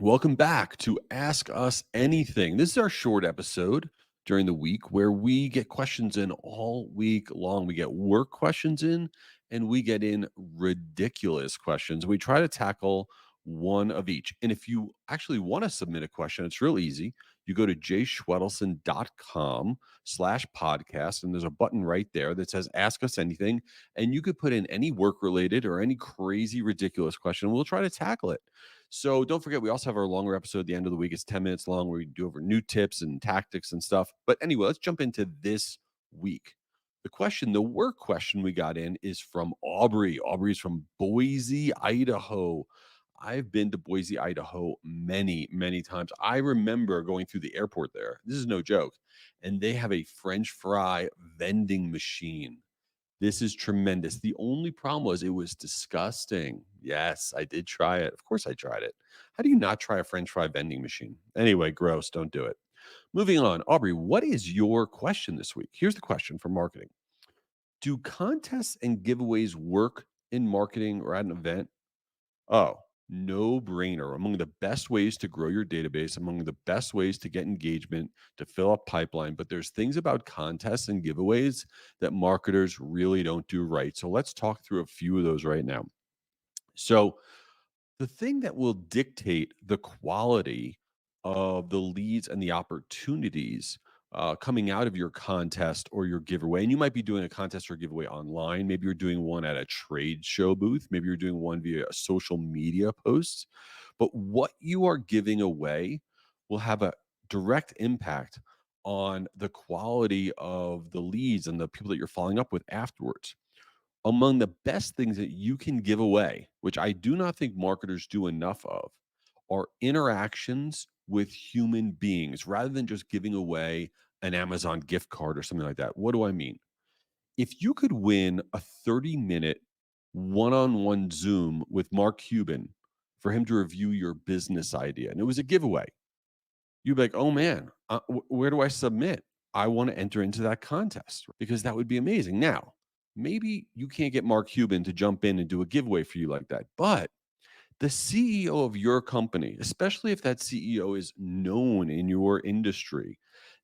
Welcome back to Ask Us Anything. This is our short episode during the week where we get questions in all week long. We get work questions in and we get in ridiculous questions. We try to tackle one of each. And if you actually want to submit a question, it's real easy. You go to jschwedelson.com/podcast, and there's a button right there that says Ask Us Anything. And you could put in any work related or any crazy, ridiculous question. We'll try to tackle it. So don't forget, we also have our longer episode at the end of the week. It's 10 minutes long where we do over new tips and tactics and stuff. But anyway, let's jump into this week. The work question we got in is from Aubrey. Aubrey's from Boise, Idaho. I've been to Boise, Idaho many, many times. I remember going through the airport there. This is no joke. And they have a French fry vending machine. This is tremendous. The only problem was it was disgusting. Yes, I did try it. Of course I tried it. How do you not try a French fry vending machine? Anyway, gross. Don't do it. Moving on. Aubrey, what is your question this week? Here's the question for marketing. Do contests and giveaways work in marketing or at an event? Oh, no brainer. Among the best ways to grow your database, among the best ways to get engagement, to fill up pipeline. But there's things about contests and giveaways that marketers really don't do right. So let's talk through a few of those right now. So, the thing that will dictate the quality of the leads and the opportunities coming out of your contest or your giveaway, and you might be doing a contest or giveaway online. Maybe you're doing one at a trade show booth. Maybe you're doing one via a social media post. But what you are giving away will have a direct impact on the quality of the leads and the people that you're following up with afterwards. Among the best things that you can give away, which I do not think marketers do enough of, are interactions with human beings rather than just giving away an Amazon gift card or something like that. What do I mean? If you could win a 30-minute one-on-one Zoom with Mark Cuban for him to review your business idea, and it was a giveaway, you'd be like, oh man, where do I submit? I want to enter into that contest because that would be amazing. Now, maybe you can't get Mark Cuban to jump in and do a giveaway for you like that, but the CEO of your company, especially if that CEO is known in your industry,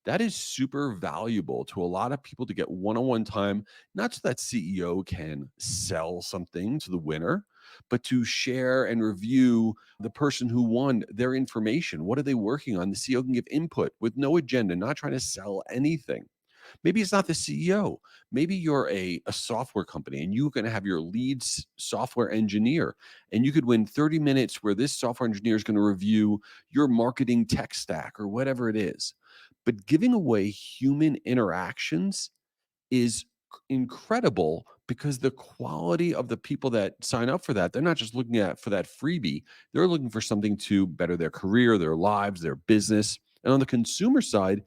that is super valuable to a lot of people to get one on one time, not so that CEO can sell something to the winner, but to share and review the person who won their information. What are they working on? The CEO can give input with no agenda, not trying to sell anything. Maybe it's not the CEO. Maybe you're a software company and you're going to have your lead software engineer, and you could win 30 minutes where this software engineer is going to review your marketing tech stack or whatever it is. But giving away human interactions is incredible because the quality of the people that sign up for that, they're not just looking at for that freebie. They're looking for something to better their career, their lives, their business. And on the consumer side,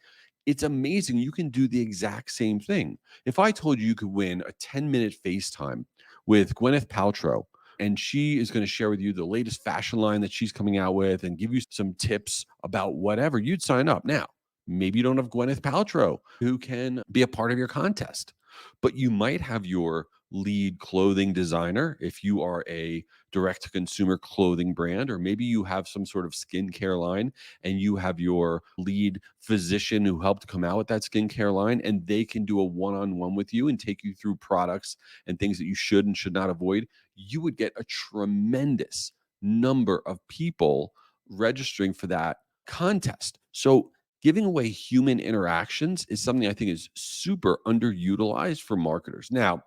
it's amazing. You can do the exact same thing. If I told you you could win a 10-minute FaceTime with Gwyneth Paltrow, and she is going to share with you the latest fashion line that she's coming out with and give you some tips about whatever, you'd sign up. Now, maybe you don't have Gwyneth Paltrow who can be a part of your contest, but you might have your lead clothing designer if you are a direct to consumer clothing brand, or maybe you have some sort of skincare line and you have your lead physician who helped come out with that skincare line, and they can do a one-on-one with you and take you through products and things that you should and should not avoid. You would get a tremendous number of people registering for that contest. So giving away human interactions is something I think is super underutilized for marketers. Now,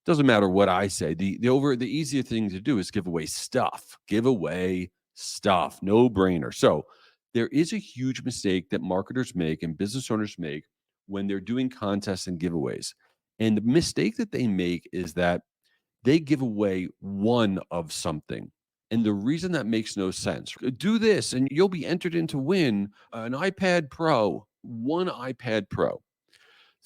doesn't matter what I say. The easier thing to do is give away stuff. Give away stuff. No brainer. So there is a huge mistake that marketers make and business owners make when they're doing contests and giveaways. And the mistake that they make is that they give away one of something. And the reason that makes no sense, do this and you'll be entered in to win an iPad Pro, one iPad Pro.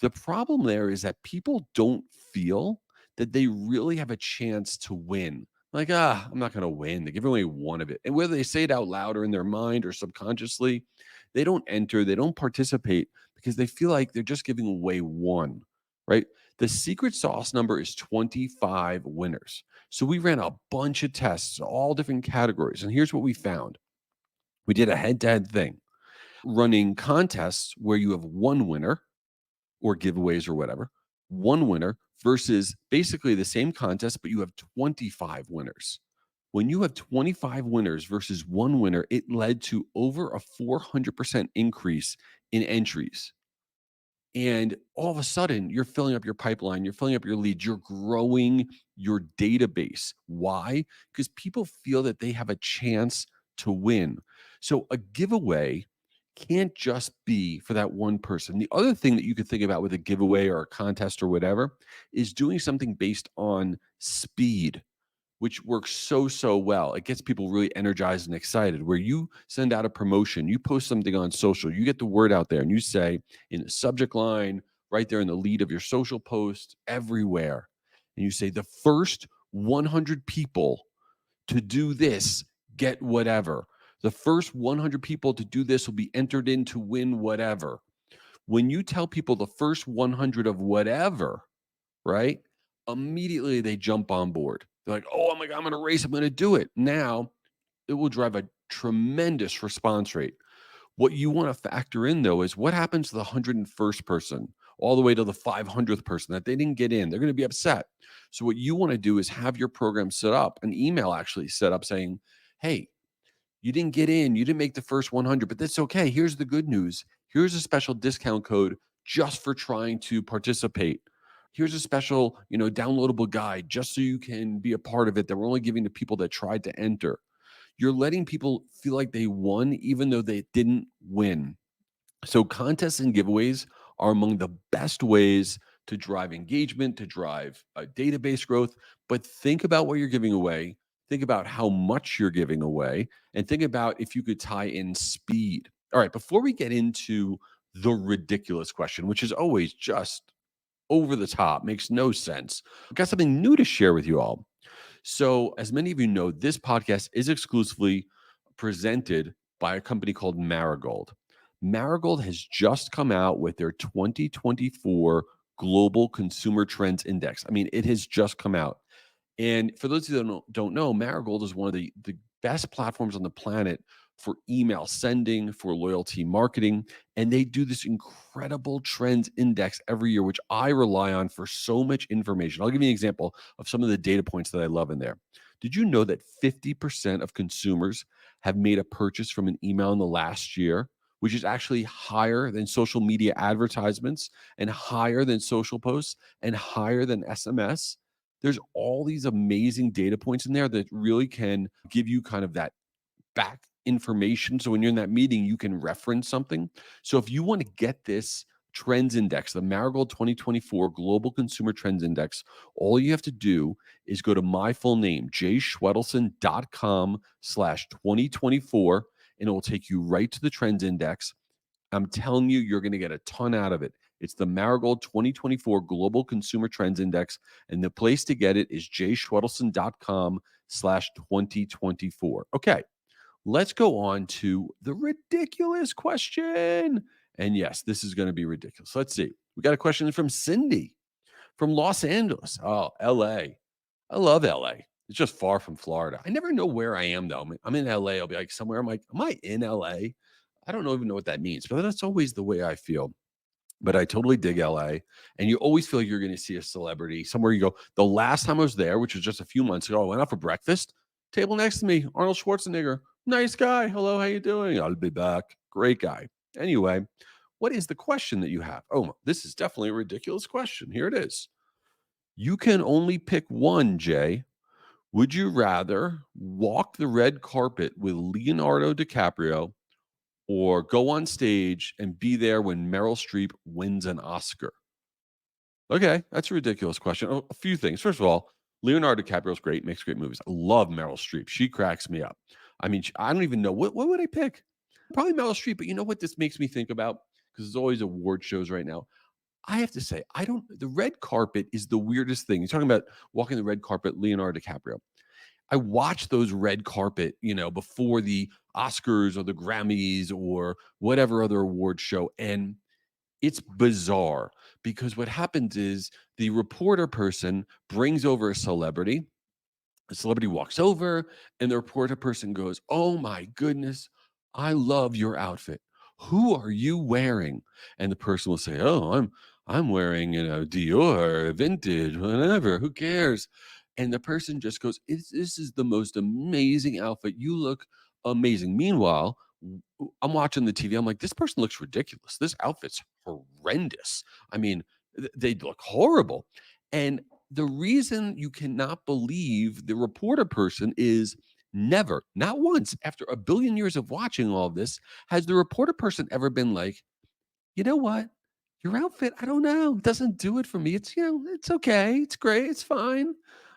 The problem there is that people don't feel that they really have a chance to win. Like, I'm not going to win. They give away one of it. And whether they say it out loud or in their mind or subconsciously, they don't enter, they don't participate because they feel like they're just giving away one, right? The secret sauce number is 25 winners. So we ran a bunch of tests, all different categories. And here's what we found. We did a head-to-head thing, running contests where you have one winner or giveaways or whatever, one winner versus basically the same contest, but you have 25 winners. When you have 25 winners versus one winner, it led to over a 400% increase in entries. And all of a sudden, you're filling up your pipeline, you're filling up your leads, you're growing your database. Why? Because people feel that they have a chance to win. So a giveaway can't just be for that one person. The other thing that you could think about with a giveaway or a contest or whatever is doing something based on speed, which works so well. It gets people really energized and excited. Where you send out a promotion, you post something on social, you get the word out there, and you say in the subject line, right there in the lead of your social post, everywhere, and you say the first 100 people to do this get whatever. The first 100 people to do this will be entered in to win whatever. When you tell people the first 100 of whatever, right? Immediately they jump on board. They're like, oh my God, I'm going to race. I'm going to do it. Now it will drive a tremendous response rate. What you want to factor in though is what happens to the 101st person all the way to the 500th person that they didn't get in. They're going to be upset. So what you want to do is have your program set up, an email actually set up saying, hey, you didn't get in, you didn't make the first 100, but that's okay. Here's the good news. Here's a special discount code just for trying to participate. Here's a special, downloadable guide just so you can be a part of it that we're only giving to people that tried to enter. You're letting people feel like they won even though they didn't win. So contests and giveaways are among the best ways to drive engagement, to drive database growth. But think about what you're giving away. Think about how much you're giving away, and think about if you could tie in speed. All right, before we get into the ridiculous question, which is always just over the top, makes no sense, I've got something new to share with you all. So, as many of you know, this podcast is exclusively presented by a company called Marigold. Marigold has just come out with their 2024 Global Consumer Trends Index. I mean, it has just come out. And for those of you that don't know, Marigold is one of the best platforms on the planet for email sending, for loyalty marketing. And they do this incredible trends index every year, which I rely on for so much information. I'll give you an example of some of the data points that I love in there. Did you know that 50% of consumers have made a purchase from an email in the last year, which is actually higher than social media advertisements and higher than social posts and higher than SMS? There's all these amazing data points in there that really can give you kind of that back information. So when you're in that meeting, you can reference something. So if you want to get this trends index, the Marigold 2024 Global Consumer Trends Index, all you have to do is go to my full name, jschwedelson.com/2024, and it will take you right to the trends index. I'm telling you, you're going to get a ton out of it. It's the Marigold 2024 Global Consumer Trends Index. And the place to get it is jschwedelson.com/2024. Okay, let's go on to the ridiculous question. And yes, this is going to be ridiculous. Let's see. We got a question from Cindy from Los Angeles. Oh, LA. I love LA. It's just far from Florida. I never know where I am though. I'm in LA. I'll be like somewhere. I'm like, am I in LA? I don't even know what that means, but that's always the way I feel. But I totally dig LA. And you always feel like you're going to see a celebrity somewhere you go. The last time I was there, which was just a few months ago, I went out for breakfast. Table next to me, Arnold Schwarzenegger. Nice guy. Hello, how you doing? I'll be back. Great guy. Anyway, what is the question that you have? Oh, this is definitely a ridiculous question. Here it is. You can only pick one, Jay. Would you rather walk the red carpet with Leonardo DiCaprio or go on stage and be there when Meryl Streep wins an Oscar? Okay, that's a ridiculous question. A few things. First of all, Leonardo DiCaprio's great, makes great movies. I love Meryl Streep. She cracks me up. I mean, I don't even know what would I pick? Probably Meryl Streep, but you know what this makes me think about? Because there's always award shows right now. I have to say, I don't the red carpet is the weirdest thing. You're talking about walking the red carpet, Leonardo DiCaprio. I watch those red carpet, before the Oscars or the Grammys or whatever other award show. And it's bizarre because what happens is the reporter person brings over a celebrity. The celebrity walks over and the reporter person goes, oh my goodness, I love your outfit. Who are you wearing? And the person will say, oh, I'm wearing, Dior, vintage, whatever. Who cares? And the person just goes, this is the most amazing outfit. You look amazing. Meanwhile, I'm watching the TV. I'm like, this person looks ridiculous. This outfit's horrendous. I mean, they look horrible. And the reason you cannot believe the reporter person is never, not once, after a billion years of watching all this, has the reporter person ever been like, you know what? Your outfit, I don't know, doesn't do it for me. It's, it's okay. It's great. It's fine.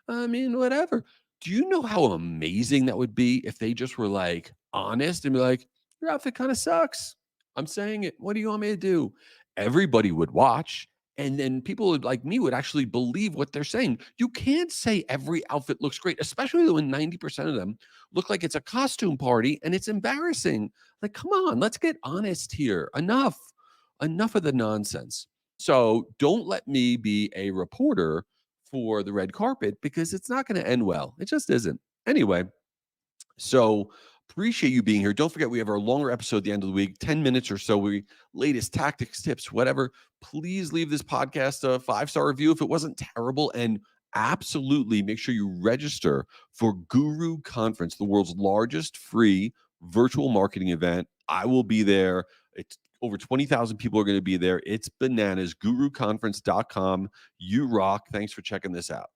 I mean, whatever. Do you know how amazing that would be if they just were like honest and be like, your outfit kind of sucks. I'm saying it. What do you want me to do? Everybody would watch. And then people like me would actually believe what they're saying. You can't say every outfit looks great, especially when 90% of them look like it's a costume party and it's embarrassing. Like, come on, let's get honest here. Enough of the nonsense. So don't let me be a reporter for the red carpet because it's not going to end well. It just isn't. Anyway, so appreciate you being here. Don't forget, we have our longer episode at the end of the week, 10 minutes or so. We latest tactics, tips, whatever. Please leave this podcast a 5-star review if it wasn't terrible. And absolutely make sure you register for Guru Conference, the world's largest free virtual marketing event. I will be there. It's over 20,000 people are going to be there. It's bananas. GuruConference.com. You rock. Thanks for checking this out.